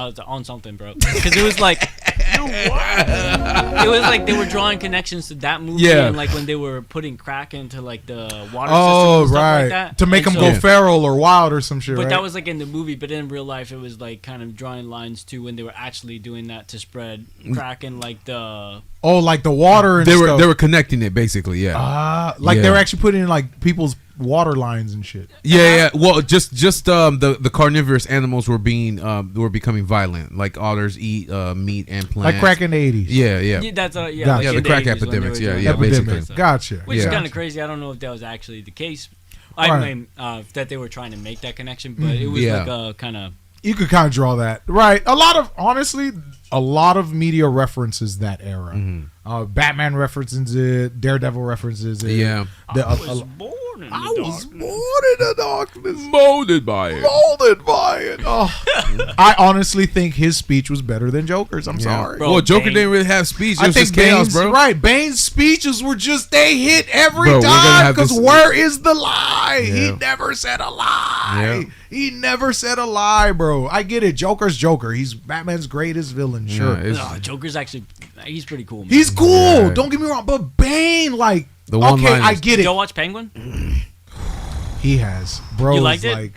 on something, bro. Because it was like it was like they were drawing connections to that movie, and like when they were putting crack into like the water system and stuff like that, to make them go feral or wild or some shit. But that was like in the movie, but in real life, it was like kind of drawing lines to when they were actually doing that to spread crack and like the like the water. And they were connecting it basically, they were actually putting in like people's water lines and shit. Yeah. Well, just the carnivorous animals were becoming violent. Like otters eat meat and plants. Like crack in the 80s. Yeah, that's gotcha. like the crack epidemics. Yeah, basically. Gotcha. Which is kind of crazy. I don't know if that was actually the case. I mean, that they were trying to make that connection, but it was like a kind of. You could kind of draw that, right? A lot of media references that era. Mm-hmm. Batman references it. Daredevil references it. Yeah. I was born in the darkness. Molded by it. Oh. I honestly think his speech was better than Joker's. I'm sorry. Bro, Joker didn't really have speech. It was just chaos, bro. Right. Bane's speeches were just, they hit every time. Because where is the lie? Yeah. He never said a lie. Yeah. He never said a lie, bro. I get it. Joker's Joker. He's Batman's greatest villain. Sure. Joker's actually, he's pretty cool, man. He's cool. Yeah. Don't get me wrong. But Bane, like, I get it. Y'all watch Penguin? He has. Bro, you liked it? Like,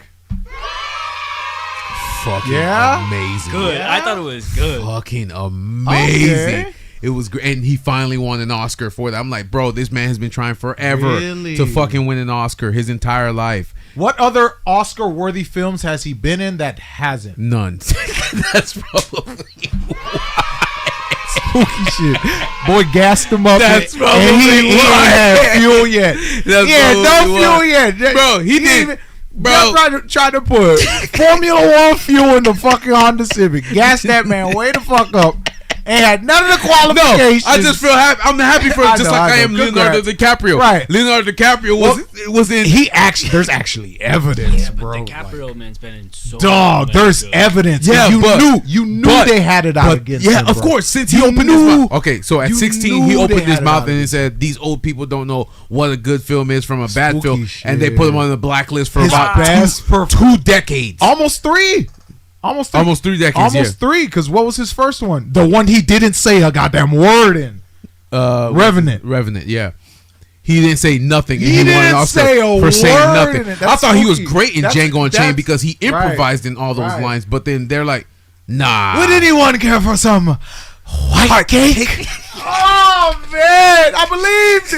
fucking amazing. Good. Yeah? I thought it was good. Fucking amazing. Okay. It was great, and he finally won an Oscar for that. I'm like, bro, this man has been trying forever to fucking win an Oscar his entire life. What other Oscar-worthy films has he been in that hasn't? None. That's probably spooky shit. Boy gassed him up. That's probably he didn't have fuel yet. No fuel yet. Bro, he didn't. Bro, tried to put Formula One fuel in the fucking Honda Civic. Gassed that man way the fuck up. And had none of the qualifications. No, I just feel happy. I'm happy for him, just like I am Leonardo DiCaprio. Right. Leonardo DiCaprio was in. There's actually evidence, bro. DiCaprio, man's been in so. Dog, there's evidence. Yeah, you knew they had it out against him. Yeah, of course. Since he opened his mouth. Okay, so at 16, he opened his mouth and he said, "These old people don't know what a good film is from a bad film," and they put him on the blacklist for about 2 decades, almost 3. Almost 3 decades. Almost 3, because what was his first one? The one he didn't say a goddamn word in. Revenant. Yeah. He didn't say nothing. He didn't won an Oscar say a for saying word nothing. in it. I thought he was great in Django Unchained because he improvised in all those right. lines. But then they're like, nah. Would anyone care for some white cake? Oh, man. I believed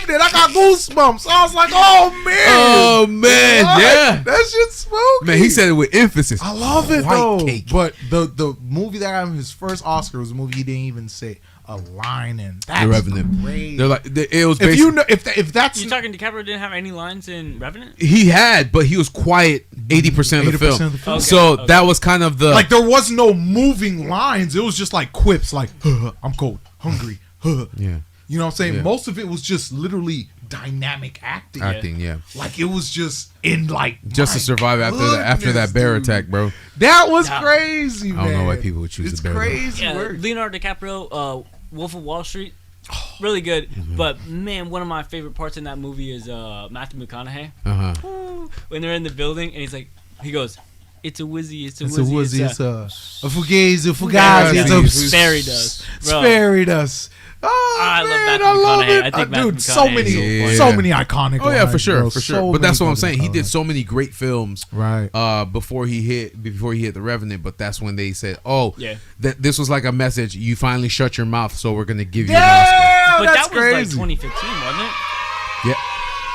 it. I got goosebumps. I was like, oh, man. Oh, man. What? Yeah. That shit's spooky. Man, he said it with emphasis. I love it, white though. Cake. But the movie that got him his first Oscar was a movie he didn't even say a line in. That's The Revenant. Great. They're like, it was if that's you talking DiCaprio didn't have any lines in Revenant? He had, but he was quiet 80% of the film. Okay. So that was kind of the like there was no moving lines. It was just like quips, like I'm cold, hungry. Yeah. You know what I'm saying? Yeah. Most of it was just literally dynamic acting. Yeah. Like it was just in like just to survive after that bear attack, bro. That was crazy, man. I don't know why people would choose the bear. It's crazy. Leonardo DiCaprio, Wolf of Wall Street, really good. Mm-hmm. But man, one of my favorite parts in that movie is Matthew McConaughey. When they're in the building and he goes, "It's a wizzy, it's a wizzy, it's a fugazi, it's a sparied us, sparied us." Oh, I man, love Matthew McConaughey. it. I think Dude, McConaughey so many iconic. Oh yeah, lines, for sure, bro. for sure. So but that's what I'm many saying. He did so many great films, right? Before he hit The Revenant. But that's when they said, "Oh, yeah, that this was like a message. You finally shut your mouth, so we're gonna give you an Oscar." But that was like 2015, wasn't it? Yeah.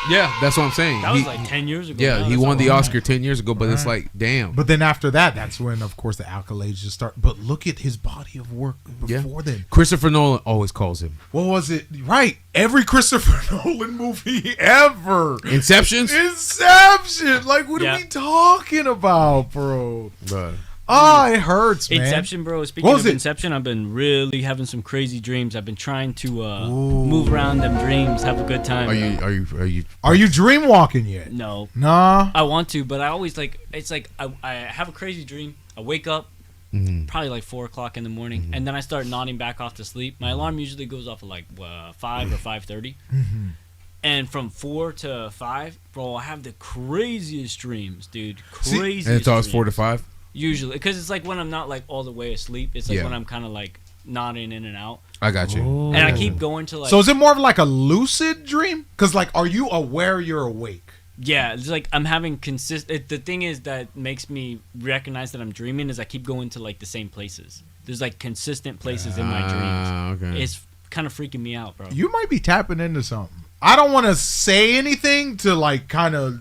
Yeah, that's what I'm saying. That was like 10 years ago. Yeah, he won the Oscar 10 years ago, but it's like, damn. But then after that, that's when, of course, the accolades just start. But look at his body of work before then. Christopher Nolan always calls him. What was it? Right. Every Christopher Nolan movie ever. Inception? Like, what are we talking about, bro? Right. Oh, it hurts, man. Inception, bro. Speaking of Inception, I've been really having some crazy dreams. I've been trying to move around them dreams, have a good time. Are you dream walking yet? No. Nah. I want to, but I always it's like I have a crazy dream. I wake up probably like 4 o'clock in the morning, and then I start nodding back off to sleep. My alarm usually goes off at like 5 or 5:30. And from 4 to 5, bro, I have the craziest dreams, dude. Craziest. And it's always 4 to 5? Usually, because it's like when I'm not like all the way asleep. It's like when I'm kind of like nodding in and out. I got you. And I keep going to like. So is it more of like a lucid dream? Because like, are you aware you're awake? Yeah, it's like I'm having the thing is that makes me recognize that I'm dreaming is I keep going to like the same places. There's like consistent places in my dreams. Okay. It's kind of freaking me out, bro. You might be tapping into something. I don't want to say anything to like kind of,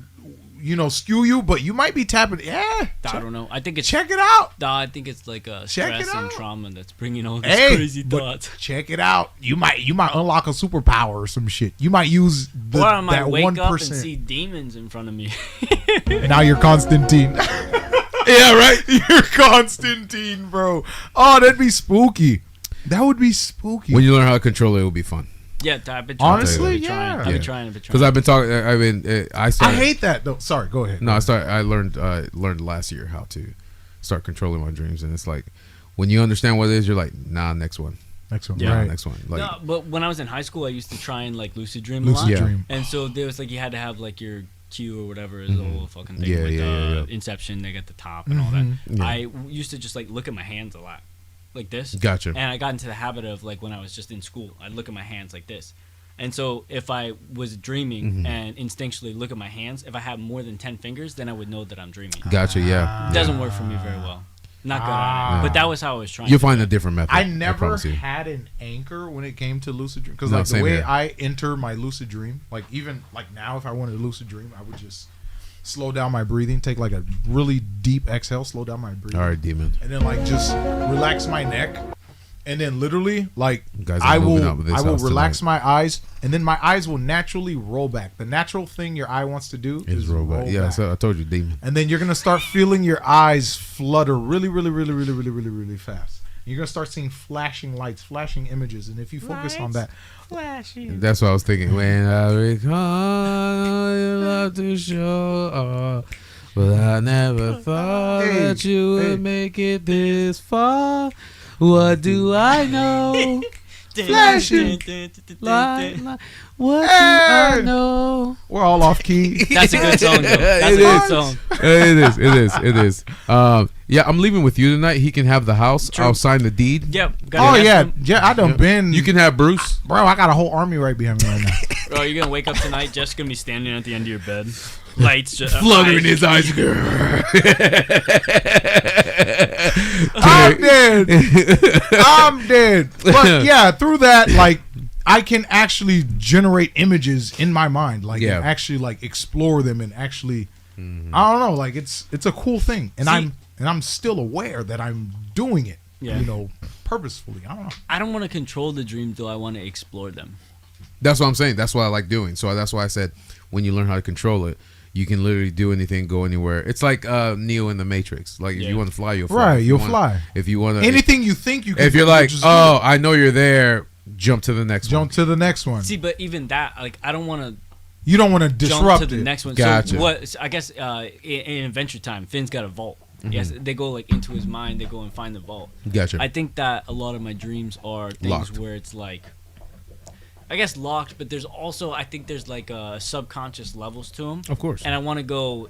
skew you, but you might be tapping. Yeah. I don't know. I think it's check it out. I think it's like a stress and trauma that's bringing all these crazy thoughts. Check it out. You might unlock a superpower or some shit. You might use or I might that wake 1%. up and see demons in front of me. Now you're Constantine. Yeah, right. You're Constantine, bro. Oh, that'd be spooky. That would be spooky. When you learn how to control it, it'll be fun. Yeah, I've been trying. Honestly, I've been trying. Because I've been talking. I hate that though. Sorry, go ahead. No, I learned last year how to start controlling my dreams, and it's like when you understand what it is, you're like, nah, next one. Yeah, right. Next one. Like, no, but when I was in high school, I used to try and like lucid dream lucid a lot. dream. And so there was like you had to have like your cue or whatever is the whole fucking thing with Inception. They get the top and all that. Yeah. I used to just like look at my hands a lot, like this. Gotcha. And I got into the habit of like when I was just in school, I'd look at my hands like this. And so if I was dreaming and instinctually look at my hands, if I have more than 10 fingers, then I would know that I'm dreaming. Gotcha. Yeah. It doesn't work for me very well. Not good at it. But that was how I was trying. You'll find a different method. I never had an anchor when it came to lucid dream. Because like the way I enter my lucid dream, like even like now if I wanted a lucid dream, I would just slow down my breathing, take like a really deep exhale, slow down my breathing. All right, demon. And then like just relax my neck. And then literally, like, Guys, I will relax my eyes, and then my eyes will naturally roll back. The natural thing your eye wants to do is roll back. Yeah, so I told you, demon. And then you're gonna start feeling your eyes flutter really, really, really, really, really, really, really fast. You're gonna start seeing flashing lights, flashing images, and if you focus on that, flashing. That's what I was thinking. When I recall your love to show, but I never thought that you would make it this far. What do I know? Flashing light. What do I know? We're all off key. That's a good song, though. That's a good song. It is. Yeah, I'm leaving with you tonight. He can have the house. True. I'll sign the deed. Yep. Oh, yeah. Yeah, I done been. You can have Bruce. Bro, I got a whole army right behind me right now. Bro, you're going to wake up tonight. Jeff's going to be standing at the end of your bed. Lights just fluttering his eyes. I'm dead. But yeah, through that, like, I can actually generate images in my mind, like, and actually like explore them and actually, I don't know, like it's a cool thing, and I'm still aware that I'm doing it, purposefully. I don't know. I don't want to control the dream, though. I want to explore them. That's what I'm saying. That's what I like doing. So that's why I said when you learn how to control it, you can literally do anything, go anywhere. It's like Neo in the Matrix. Like if you want to fly, you'll fly. Right, you'll fly. If you want to, anything you think you can. If you're like, oh, I know you're there, jump to the next one. Jump to the next one. See, but even that, like, I don't want to. You don't want to disrupt jump to the next one. Gotcha. So what? I guess in Adventure Time, Finn's got a vault. Yes, they go like into his mind. They go and find the vault. Gotcha. I think that a lot of my dreams are things Locked. where it's like, I guess locked, but there's also I think there's like subconscious levels to them. Of course. And I want to go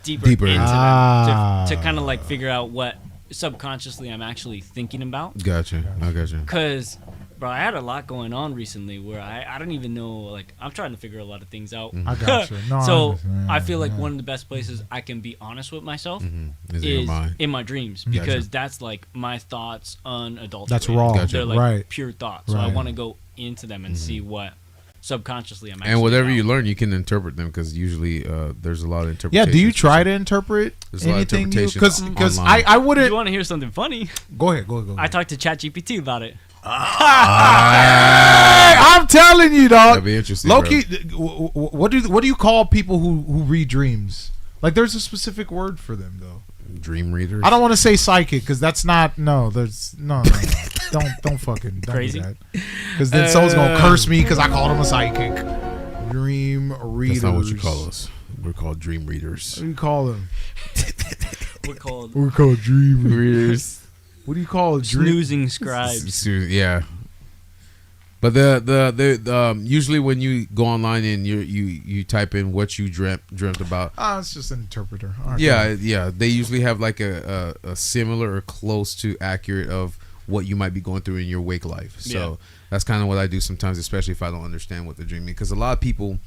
deeper into them to kind of like figure out what subconsciously I'm actually thinking about. Gotcha. I gotcha. Because, bro, I had a lot going on recently where I don't even know, like, I'm trying to figure a lot of things out. I gotcha. No, so I feel like one of the best places I can be honest with myself is in my dreams, because that's like my thoughts unadulterated. That's raw. Gotcha. They're like right. pure thoughts. So I want to go into them and see what subconsciously I'm actually and whatever you about. learn, you can interpret them, because usually there's a lot of interpretation. Yeah, do you try to interpret anything? Because I wouldn't. You want to hear something funny? Go ahead. I talked to ChatGPT about it. I'm telling you, dog. That'd be interesting. Loki, what do you call people who read dreams? Like, there's a specific word for them, though. Dream readers. I don't want to say psychic, because that's not. No, there's no. Don't fucking crazy. Do that. Because then someone's gonna curse me because I called him a psychic. Dream readers. That's not what you call us. We're called dream readers. What do you call them? We're called dream readers. What do you call a dream? snoozing scribes. Yeah. But the usually when you go online and you type in what you dreamt about. It's just an interpreter. Yeah. They usually have like a similar or close to accurate of what you might be going through in your wake life. So that's kind of what I do sometimes, especially if I don't understand what they're dreaming. Because a lot of people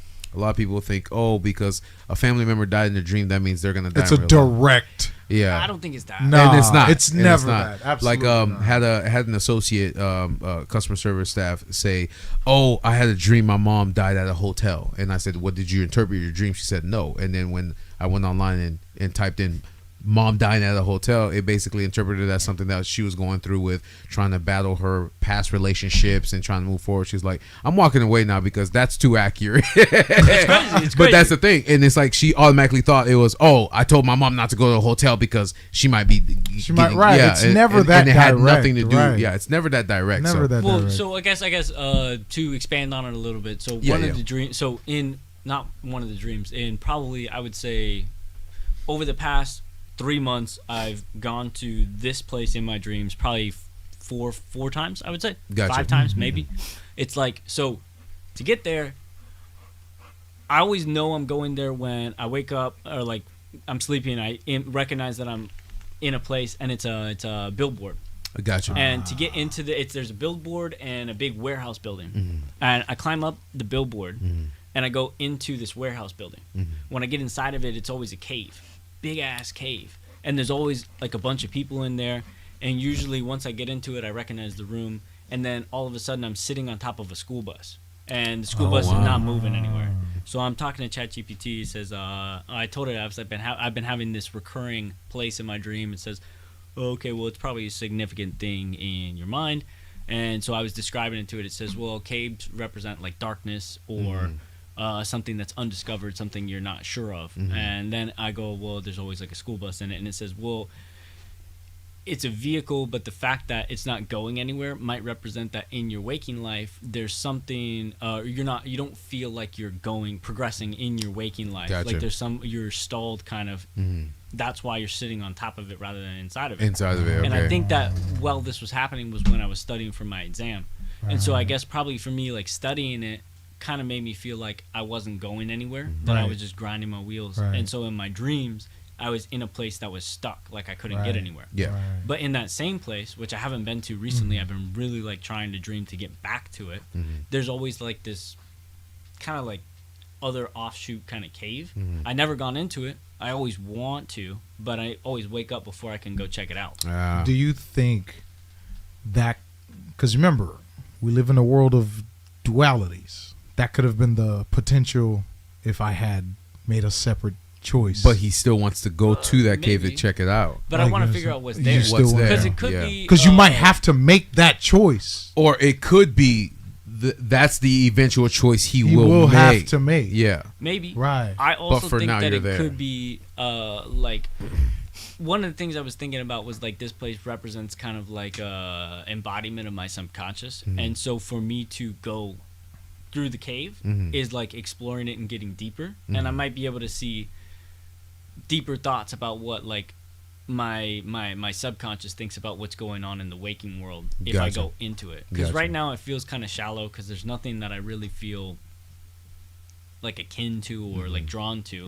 think, oh, because a family member died in a dream, that means they're gonna die. It's a direct. Yeah, I don't think it's that. No, and it's not. It's never that. Absolutely. Like not. had an associate customer service staff say, "Oh, I had a dream my mom died at a hotel," and I said, "What did you interpret your dream?" She said, "No." And then when I went online and typed in mom dying at a hotel, it basically interpreted as something that she was going through with trying to battle her past relationships and trying to move forward. She's like, I'm walking away now because that's too accurate. It's crazy. But that's the thing. And it's like she automatically thought it was, oh, I told my mom not to go to a hotel because she might be right. Yeah, it's never that and it direct. had nothing to do. Right. Yeah, it's never that direct. Never that direct. So I guess to expand on it a little bit. So one of the dreams. So in not one of the dreams. In probably I would say over the past 3 months, I've gone to this place in my dreams probably four times, I would say. Gotcha. 5 times, maybe. It's like, so to get there, I always know I'm going there when I wake up or like I'm sleeping. I recognize that I'm in a place and it's a billboard. I gotcha. And to get into there's a billboard and a big warehouse building. And I climb up the billboard and I go into this warehouse building. When I get inside of it, it's always a cave. Big ass cave, and there's always like a bunch of people in there, and usually once I get into it I recognize the room, and then all of a sudden I'm sitting on top of a school bus, and the school bus is not moving anywhere. So I'm talking to ChatGPT. He says I told it I've been having this recurring place in my dream. It says, okay, well, it's probably a significant thing in your mind. And so I was describing it to it. It says, well, caves represent like darkness or something that's undiscovered, something you're not sure of. And then I go, well, there's always like a school bus in it. And it says, well, it's a vehicle, but the fact that it's not going anywhere might represent that in your waking life, there's something, you don't feel like you're progressing in your waking life. Gotcha. Like you're stalled kind of. That's why you're sitting on top of it rather than inside of it. Inside of it, okay. And I think that while this was happening was when I was studying for my exam. And so I guess probably for me, like studying it kind of made me feel like I wasn't going anywhere, that I was just grinding my wheels. And so in my dreams, I was in a place that was stuck, like I couldn't get anywhere. But in that same place, which I haven't been to recently, I've been really like trying to dream to get back to it. There's always like this kind of like other offshoot kind of cave. I never gone into it. I always want to, but I always wake up before I can go check it out. Do you think that, because remember, we live in a world of dualities. That could have been the potential if I had made a separate choice. But he still wants to go to that cave to check it out. But I want to figure out what's there. Because it could be... Because you might have to make that choice. Or it could be that's the eventual choice he will have to make. Yeah. Maybe. Right. I also think now that it there. could be like... One of the things I was thinking about was like this place represents kind of like embodiment of my subconscious. And so for me to go through the cave is like exploring it and getting deeper. And I might be able to see deeper thoughts about what like my subconscious thinks about what's going on in the waking world if I go into it. Because right now it feels kind of shallow because there's nothing that I really feel like akin to or like drawn to.